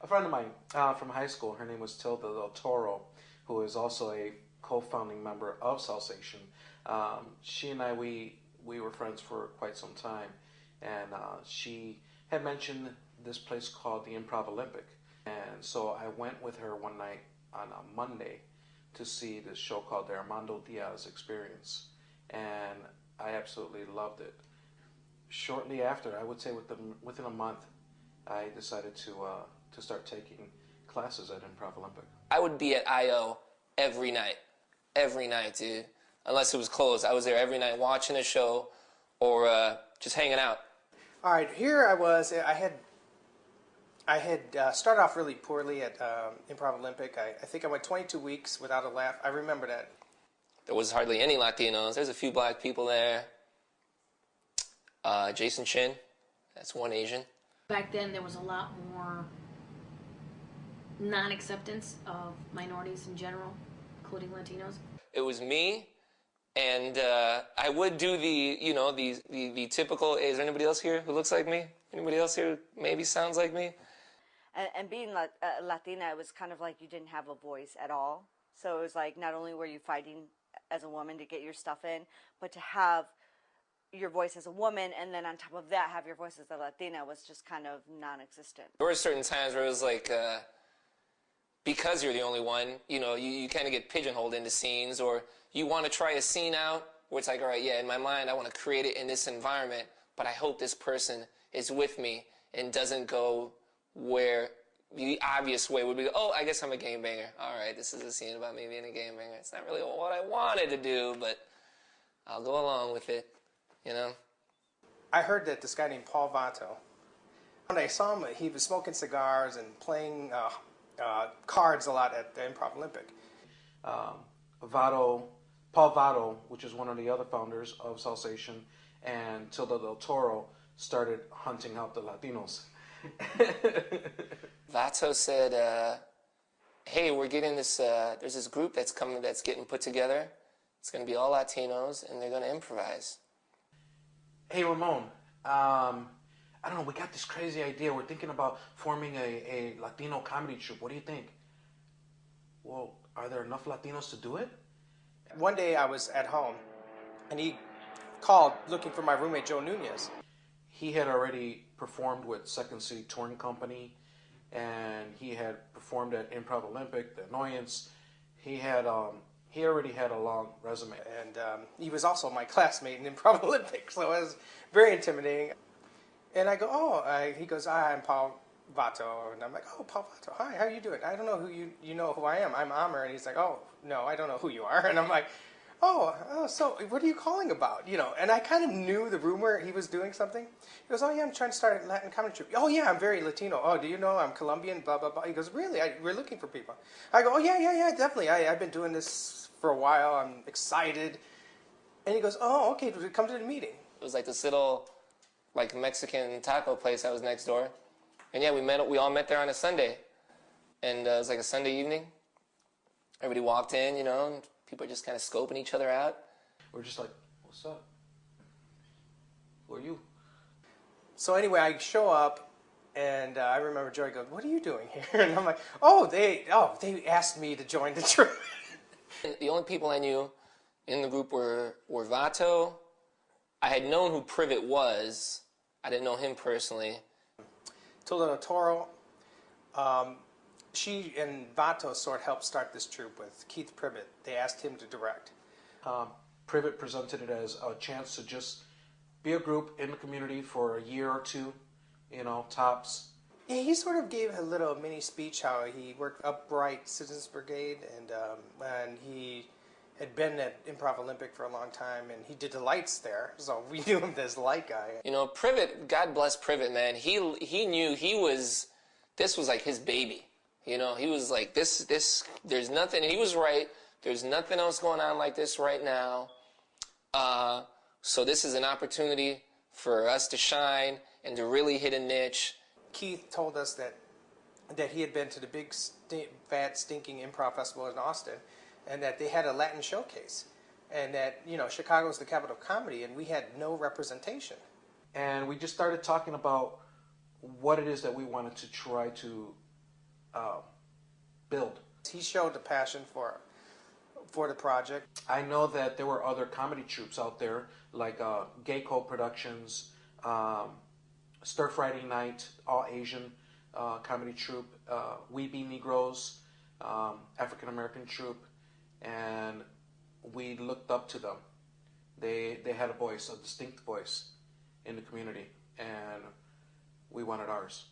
A friend of mine from high school, her name was Tilda Del Toro, who is also a co-founding member of Salsation. She and I, we were friends for quite some time, and she had mentioned this place called the Improv Olympic. And so I went with her one night on a Monday to see this show called the Armando Diaz Experience. And I absolutely loved it. Shortly after, I would say within a month, I decided to start taking classes at Improv Olympic. I would be at I.O. every night, dude. Unless it was closed. I was there every night watching a show or just hanging out. All right, here I was. I had started off really poorly at Improv Olympic. I think I went 22 weeks without a laugh. I remember that. There was hardly any Latinos. There's a few black people there. Jason Chin, that's one Asian. Back then, there was a lot more non-acceptance of minorities in general, including Latinos. It was me, and I would do the typical. Is there anybody else here who looks like me? Anybody else here who maybe sounds like me? And being Latina, it was kind of like you didn't have a voice at all. So it was like not only were you fighting as a woman to get your stuff in, but to have your voice as a woman, and then on top of that, have your voice as a Latina was just kind of non-existent. There were certain times where it was like, because you're the only one, you kind of get pigeonholed into scenes, or you want to try a scene out where it's like, all right, yeah, in my mind, I want to create it in this environment, but I hope this person is with me and doesn't go where the obvious way would be, oh, I guess I'm a gangbanger. All right, this is a scene about me being a gangbanger. It's not really what I wanted to do, but I'll go along with it. I heard that this guy named Paul Vato, when I saw him, he was smoking cigars and playing cards a lot at the Improv Olympic. Paul Vato, which is one of the other founders of Salsation, and Tilda Del Toro started hunting out the Latinos. Vato said, hey, we're getting this, there's this group that's getting put together. It's going to be all Latinos, and they're going to improvise. Hey, Ramon, I don't know, we got this crazy idea. We're thinking about forming a Latino comedy troupe. What do you think? Well, are there enough Latinos to do it? One day I was at home, and he called looking for my roommate, Joe Nunez. He had already performed with Second City Touring Company, and he had performed at Improv Olympic, The Annoyance. He already had a long resume. And he was also my classmate in Improv Olympic, so it was very intimidating. And I go, he goes, hi, I'm Paul Vato. And I'm like, oh, Paul Vato, hi, how are you doing? I don't know who you know who I am. I'm Amr. And he's like, oh, no, I don't know who you are. And I'm like, oh, so what are you calling about? And I kind of knew the rumor he was doing something. He goes, oh, yeah, I'm trying to start a Latin comedy troupe. Oh, yeah, I'm very Latino. Oh, do you know I'm Colombian, blah, blah, blah. He goes, really? We're looking for people. I go, oh, yeah, definitely. I've been doing this for a while. I'm excited. And he goes, oh, okay, come to the meeting. It was like this little, Mexican taco place that was next door. And yeah, we all met there on a Sunday. And it was like a Sunday evening. Everybody walked in, and people are just kind of scoping each other out. We're just like, what's up? Who are you? So anyway, I show up, and I remember Joey goes, what are you doing here? And I'm like, they asked me to join the troupe. The only people I knew in the group were Vato. I had known who Privet was. I didn't know him personally. Tilda Del Toro, she and Vato sort of helped start this troupe with Keith Privet. They asked him to direct. Privet presented it as a chance to just be a group in the community for a year or two, tops. Yeah, he sort of gave a little mini speech how he worked Upright Citizens Brigade, and he had been at Improv Olympic for a long time, and he did the lights there, so we knew him as the light guy. Privet, God bless Privet, man. He knew this was like his baby. He was like, this, there's nothing, and he was right, there's nothing else going on like this right now. So this is an opportunity for us to shine and to really hit a niche. Keith told us that he had been to the big, fat, stinking improv festival in Austin, and that they had a Latin showcase, and that, Chicago's the capital of comedy, and we had no representation. And we just started talking about what it is that we wanted to try to build. He showed the passion for the project. I know that there were other comedy troupes out there, like Gay Code Productions, Stir Friday Night, all Asian comedy troupe, We Be Negroes, African American troupe, and we looked up to them. They had a voice, a distinct voice in the community, and we wanted ours.